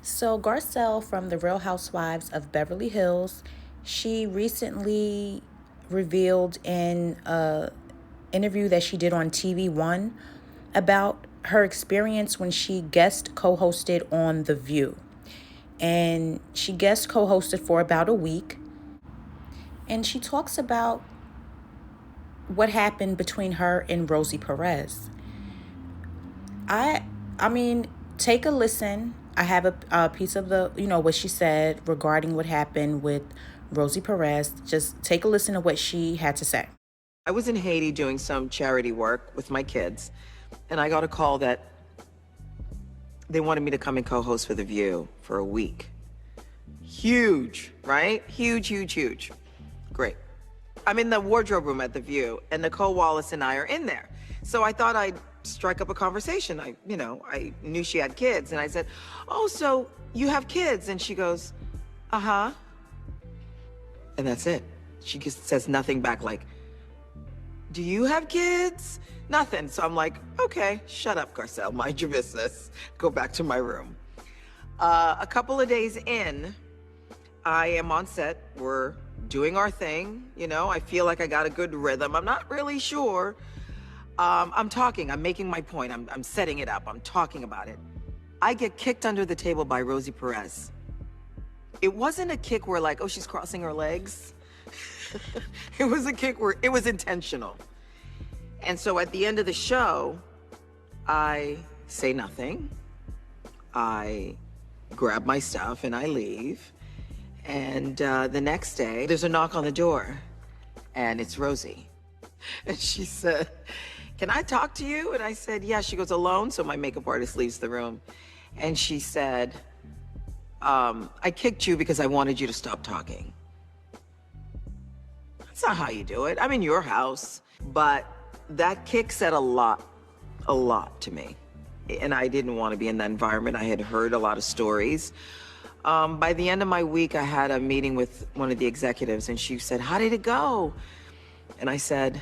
So, Garcelle from The Real Housewives of Beverly Hills, she recently revealed in a interview that she did on TV One about her experience when she guest co-hosted on The View. And she guest co-hosted for about a week. And she talks about what happened between her and Rosie Perez. I I mean, take a listen. I have a piece of what she said regarding what happened with Rosie Perez. Just take a listen to what she had to say. I was in Haiti doing some charity work with my kids, and I got a call that they wanted me to come and co-host for The View for a week. Huge, right? Huge, huge, huge. Great. I'm in the wardrobe room at The View, and Nicole Wallace and I are in there. So I thought I'd strike up a conversation. I knew she had kids, and I said, "Oh, so you have kids?" And she goes, "Uh-huh." And that's it. She just says nothing back, like, "Do you have kids?" Nothing. So I'm like, okay, shut up, Garcelle, mind your business. Go back to my room. A couple of days in, I am on set. We're doing our thing. I feel like I got a good rhythm. I'm not really sure. I'm talking. I'm making my point. I'm setting it up. I'm talking about it. I get kicked under the table by Rosie Perez. It wasn't a kick where like, oh, she's crossing her legs. It was a kick where it was intentional. And so at the end of the show, I say nothing. I grab my stuff and I leave. And the next day, there's a knock on the door, and it's Rosie. And she said, "Can I talk to you?" And I said, "Yeah." She goes, "Alone?" So my makeup artist leaves the room. And she said, "I kicked you because I wanted you to stop talking." That's not how you do it. I'm in your house. But that kick said a lot to me. And I didn't want to be in that environment. I had heard a lot of stories. By the end of my week, I had a meeting with one of the executives, and she said, "How did it go?" And I said,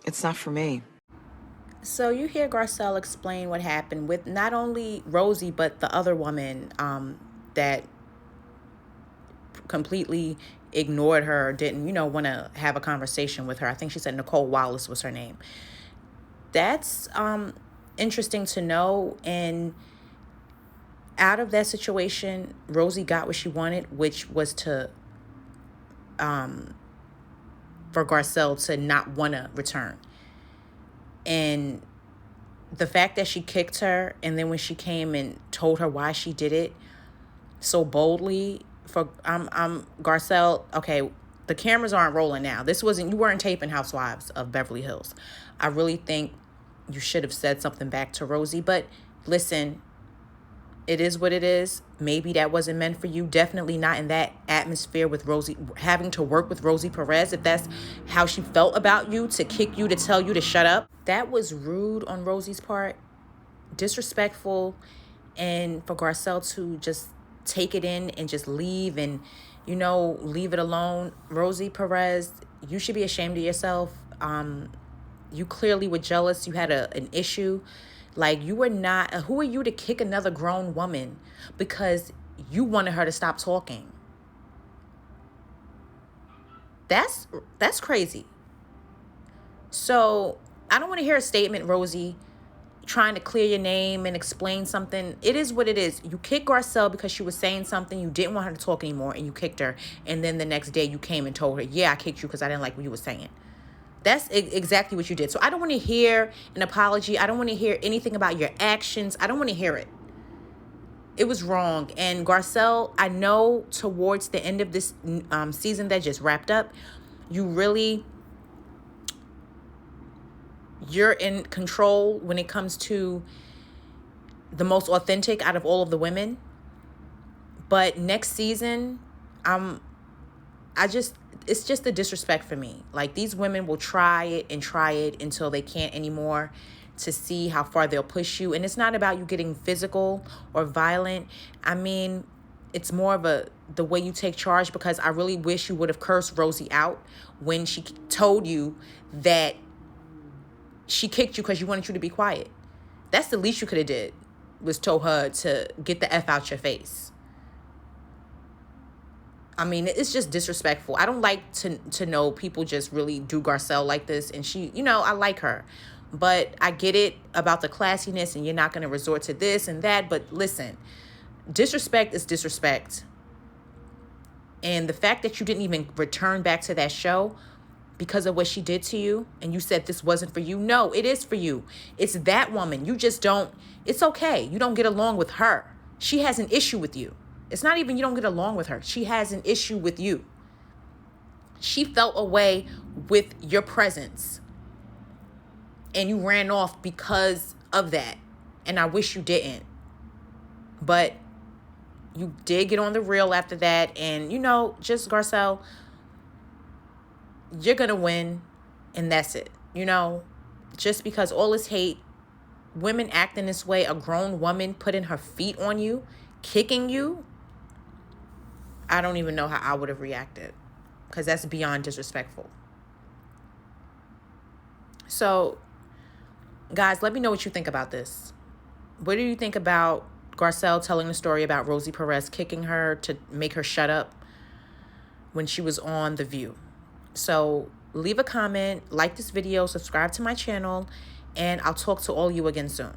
"It's not for me." So you hear Garcelle explain what happened with not only Rosie, but the other woman that completely ignored her, didn't, want to have a conversation with her. I think she said Nicole Wallace was her name. That's interesting to know. And out of that situation, Rosie got what she wanted, which was for Garcelle to not want to return. And the fact that she kicked her, and then when she came and told her why she did it so boldly, Garcelle, okay, the cameras aren't rolling now. You weren't taping Housewives of Beverly Hills. I really think you should have said something back to Rosie, but listen, it is what it is. Maybe that wasn't meant for you. Definitely not in that atmosphere with Rosie, having to work with Rosie Perez. If that's how she felt about you, to kick you, to tell you to shut up. That was rude on Rosie's part, disrespectful, and for Garcelle to just take it in and just leave and, leave it alone. Rosie Perez, you should be ashamed of yourself. You clearly were jealous. You had an issue. Like, you were not, who are you to kick another grown woman because you wanted her to stop talking? That's crazy. So I don't want to hear a statement, Rosie, trying to clear your name and explain something. It is what it is. You kicked Garcelle because she was saying something. You didn't want her to talk anymore, and you kicked her. And then the next day you came and told her, "Yeah, I kicked you because I didn't like what you were saying." That's exactly what you did. So I don't want to hear an apology. I don't want to hear anything about your actions. I don't want to hear it. It was wrong. And Garcelle, I know towards the end of this season that just wrapped up, you're in control when it comes to the most authentic out of all of the women. But next season, it's just the disrespect for me. Like, these women will try it until they can't anymore, to see how far they'll push you. And it's not about you getting physical or violent. I mean, it's more of the way you take charge, because I really wish you would have cursed Rosie out when she told you that she kicked you because you wanted you to be quiet. That's the least you could have did. was told her to get the F out your face. I mean, it's just disrespectful. I don't like to know people just really do Garcelle like this. And she, I like her. But I get it about the classiness and you're not going to resort to this and that. But listen, disrespect is disrespect. And the fact that you didn't even return back to that show because of what she did to you, and you said this wasn't for you. No, it is for you. It's that woman. You just don't, it's okay. You don't get along with her. She has an issue with you. It's not even you don't get along with her. She has an issue with you. She felt a way with your presence. And you ran off because of that. And I wish you didn't. But you did get on the reel after that. And, just Garcelle, you're going to win. And that's it. Just because all this hate, women acting this way, a grown woman putting her feet on you, kicking you, I don't even know how I would have reacted. Because that's beyond disrespectful. So, guys, let me know what you think about this. What do you think about Garcelle telling the story about Rosie Perez kicking her to make her shut up when she was on The View? So leave a comment, like this video, subscribe to my channel, and I'll talk to all you again soon.